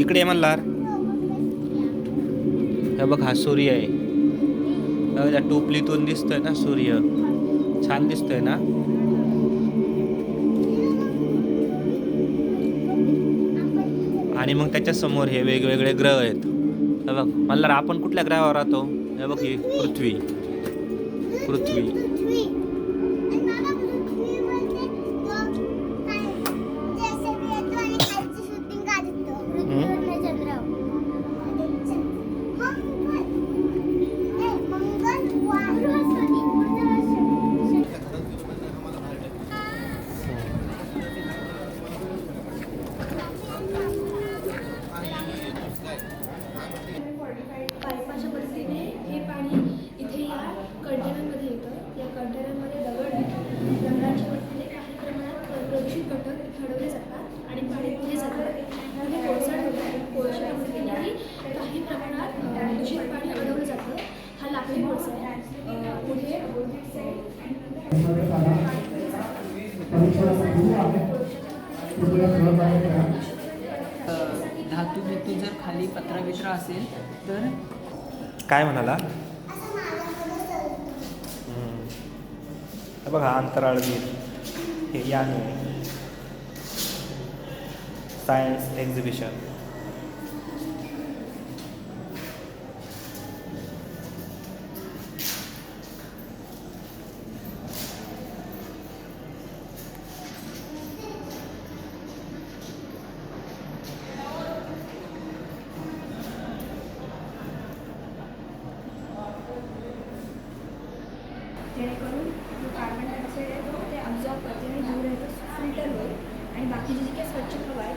इकडे मल्हार. हे बघ हा सूर्य आहे. त्या टोपलीतून दिसतोय ना सूर्य. छान दिसतोय ना. आणि मग त्याच्या समोर हे वेगवेगळे ग्रह आहेत. हे बघ मल्हार, आपण कुठल्या ग्रहावर राहतो? हे बघ ही पृथ्वी. पृथ्वी. पाईपाच्या मदतीने हे पाणी इथे या कंटेनरमध्ये येतं. या कंटेनरमध्ये दगडांच्या मदतीने काही प्रमाणात प्रदूषित घटक हटवले जातात आणि पाणी पुढे जातं. पुढे कोळसा ठेवतात. कोळशाच्या मदतीनेही काही प्रमाणात दूषित पाणी अडवलं जातं. हा लाकडी कोळसा आहे. पुढे धातू बितू जर खाली पत्रा बित्रा असेल तर. काय म्हणाला? हे बघा अंतराळवीर. हे यान आहे. Science exhibition. जेणेकरून जो कार्बन डायऑक्साईड आहे तो ते अब्झॉर्ब करते आणि दूर येतं, फिल्टर होईल आणि बाकीची जी काही स्वच्छ हवा आहे